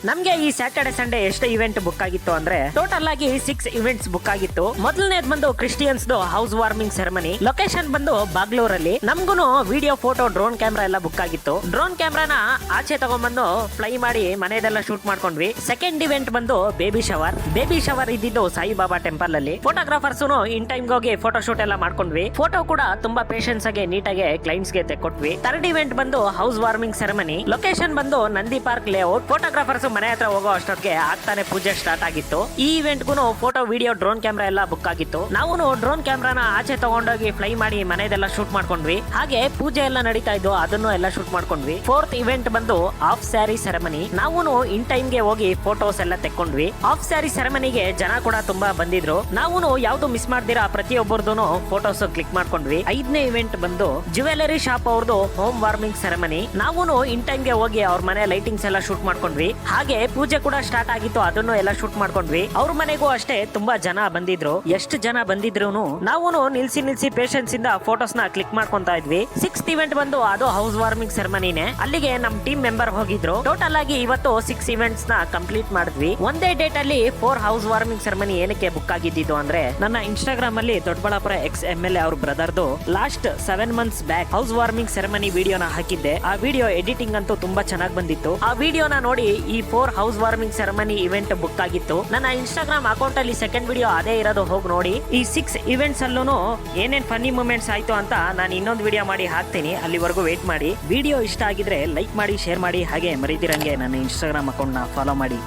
ನಮ್ಗೆ ಈ Saturday Sunday ಎಷ್ಟು ಇವೆಂಟ್ ಬುಕ್ ಆಗಿತ್ತು ಅಂದ್ರೆ ಟೋಟಲ್ ಆಗಿ 6 ಇವೆಂಟ್ಸ್ ಬುಕ್ ಆಗಿತ್ತು. ಮೊದಲನೇದು ಬಂದು Christians house warming ceremony. Location ಬಂದು ಬಾಗ್ಲೂರಲ್ಲಿ. ನಮ್ಗೂನು ವಿಡಿಯೋ, ಫೋಟೋ, ಡ್ರೋನ್ ಕ್ಯಾಮ್ರಾ ಎಲ್ಲ ಬುಕ್ ಆಗಿತ್ತು. ಡ್ರೋನ್ ಕ್ಯಾಮ್ರಾನ ಆಚೆ ತಗೊಂಡ್ಬಂದು ಫ್ಲೈ ಮಾಡಿ ಮನೆಯದೆಲ್ಲ ಶೂಟ್ ಮಾಡ್ಕೊಂಡ್ವಿ. ಸೆಕೆಂಡ್ ಇವೆಂಟ್ ಬಂದು ಬೇಬಿ ಶವರ್. ಬೇಬಿ ಶವರ್ ಇದ್ದಿದ್ದು ಸಾಯಿಬಾಬಾ ಟೆಂಪಲ್ ಅಲ್ಲಿ. ಫೋಟೋಗ್ರಾಫರ್ಸ್ ಇನ್ ಟೈಮ್ ಹೋಗಿ ಫೋಟೋ ಶೂಟ್ ಎಲ್ಲ ಮಾಡ್ಕೊಂಡ್ವಿ. ಫೋಟೋ ಕೂಡ ತುಂಬಾ ಪೇಷನ್ಸ್ ಆಗಿ ನೀಟಾಗಿ ಕ್ಲೈಂಟ್ಸ್ ಗೆ ತೆಕ್ಕೊಟ್ವಿ. ಥರ್ಡ್ ಇವೆಂಟ್ ಬಂದು ಹೌಸ್ ವಾರ್ಮಿಂಗ್ ಸೆರೆಮನಿ. ಲೊಕೇಶನ್ ಬಂದು ನಂದಿ ಪಾರ್ಕ್ ಲೇಔಟ್. ಫೋಟೋಗ್ರಾಫರ್ಸ್ ಮನೆ ಹತ್ರ ಹೋಗೋ ಅಷ್ಟೊತ್ತಿಗೆ ಆಗ್ತಾನೆ ಪೂಜೆ ಸ್ಟಾರ್ಟ್ ಆಗಿತ್ತು. ಈ ಇವೆಂಟ್ ಗು ಫೋಟೋ, ವಿಡಿಯೋ, ಡ್ರೋನ್ ಕ್ಯಾಮ್ರಾ ಎಲ್ಲ ಬುಕ್ ಆಗಿತ್ತು. ನಾವು ಡ್ರೋನ್ ಕ್ಯಾಮ್ರಾನ ಆಚೆ ತಗೊಂಡೋಗಿ ಫ್ಲೈ ಮಾಡಿ ಮನೆಯದೆಲ್ಲ ಶೂಟ್ ಮಾಡ್ಕೊಂಡ್ವಿ. ಹಾಗೆ ಪೂಜೆ ಎಲ್ಲ ನಡೀತಾ ಇದ್ದು ಅದನ್ನು ಎಲ್ಲ ಶೂಟ್ ಮಾಡ್ಕೊಂಡ್ವಿ. ಫೋರ್ತ್ ಇವೆಂಟ್ ಬಂದು ಆಫ್ ಸ್ಯಾರಿ ಸೆರೆಮನಿ. ನಾವು ಇನ್ ಟೈಮ್ ಗೆ ಹೋಗಿ ಫೋಟೋಸ್ ಎಲ್ಲ ತೆಕ್ಕೊಂಡ್ವಿ. ಆಫ್ ಸ್ಯಾರಿ ಸೆರೆಮನಿಗೆ ಜನ ಕೂಡ ತುಂಬಾ ಬಂದಿದ್ರು. ನಾವು ಯಾವ್ದು ಮಿಸ್ ಮಾಡ್ದಿರಾ ಪ್ರತಿಯೊಬ್ಬರದು ಫೋಟೋಸ್ ಕ್ಲಿಕ್ ಮಾಡ್ಕೊಂಡ್ವಿ. ಐದನೇ ಇವೆಂಟ್ ಬಂದು ಜ್ಯುವೆಲರಿ ಶಾಪ್ ಅವ್ರದ್ದು ಹೋಮ್ ವಾರ್ಮಿಂಗ್ ಸೆರೆಮನಿ. ನಾವು ಇನ್ ಟೈಮ್ ಗೆ ಹೋಗಿ ಅವ್ರ ಮನೆ ಲೈಟಿಂಗ್ಸ್ ಎಲ್ಲ ಶೂಟ್ ಮಾಡ್ಕೊಂಡ್ವಿ. ಹಾಗೆ ಪೂಜೆ ಕೂಡ ಸ್ಟಾರ್ಟ್ ಆಗಿತ್ತು, ಅದನ್ನು ಎಲ್ಲ ಶೂಟ್ ಮಾಡ್ಕೊಂಡ್ವಿ. ಅವ್ರ ಮನೆಗೂ ಅಷ್ಟೇ ತುಂಬಾ ಜನ ಬಂದಿದ್ರು. ಎಷ್ಟು ಜನ ಬಂದಿದ್ರು ನಾವು ನಿಲ್ಸಿ ಪೇಷನ್ಸ್ ಇಂದ ಫೋಟೋಸ್ ನ ಕ್ಲಿಕ್ ಮಾಡ್ಕೊಂತಾ ಇದ್ವಿ. ಸಿಕ್ಸ್ತ್ ಇವೆಂಟ್ ಬಂದು ಅದು ಹೌಸ್ ವಾರ್ಮಿಂಗ್ ಸೆರೆಮನಿನೇ. ಅಲ್ಲಿಗೆ ನಮ್ ಟೀಮ್ ಮೆಂಬರ್ ಹೋಗಿದ್ರು. ಟೋಟಲ್ ಆಗಿ ಇವತ್ತು 6 ಇವೆಂಟ್ಸ್ ನ ಕಂಪ್ಲೀಟ್ ಮಾಡಿದ್ವಿ. ಒಂದೇ ಡೇಟ್ ಅಲ್ಲಿ 4 ಹೌಸ್ ವಾರ್ಮಿಂಗ್ ಸೆರೆಮನಿ ಏನಕ್ಕೆ ಬುಕ್ ಆಗಿದ್ದು ಅಂದ್ರೆ ನನ್ನ ಇನ್ಸ್ಟಾಗ್ರಾಮ್ ಅಲ್ಲಿ ದೊಡ್ಡಬಳ್ಳಾಪುರ XMLA ಅವ್ರ ಬ್ರದರ್ದು last 7 months back house warming ceremony ವಿಡಿಯೋನ ಹಾಕಿದ್ದೆ. ಆ ವಿಡಿಯೋ ಎಡಿಟಿಂಗ್ ಅಂತೂ ತುಂಬಾ ಚೆನ್ನಾಗಿ ಬಂದಿತ್ತು. ಆ ವಿಡಿಯೋನ ನೋಡಿ ಈ 4 house warming ceremony event book ಆಗಿತ್ತು. ನನ್ನ ಇನ್ಸ್ಟಾಗ್ರಾಮ್ ಅಕೌಂಟ್ ಅಲ್ಲಿ ಸೆಕೆಂಡ್ ವಿಡಿಯೋ ಅದೇ ಇರೋದು, ಹೋಗಿ ನೋಡಿ. ಈ 6 ಇವೆಂಟ್ಸ್ ಅಲ್ಲೂ ಏನೇನ್ ಫನ್ನಿ ಮೂಮೆಂಟ್ಸ್ ಆಯ್ತು ಅಂತ ನಾನು ಇನ್ನೊಂದು ವಿಡಿಯೋ ಮಾಡಿ ಹಾಕ್ತೀನಿ. ಅಲ್ಲಿವರೆಗೂ ವೇಟ್ ಮಾಡಿ. ವಿಡಿಯೋ ಇಷ್ಟ ಆಗಿದ್ರೆ ಲೈಕ್ ಮಾಡಿ, ಶೇರ್ ಮಾಡಿ, ಹಾಗೆ ಮರಿದಿರಂಗೆ ನನ್ನ ಇನ್ಸ್ಟಾಗ್ರಾಮ್ ಅಕೌಂಟ್ ನ ಫಾಲೋ ಮಾಡಿ.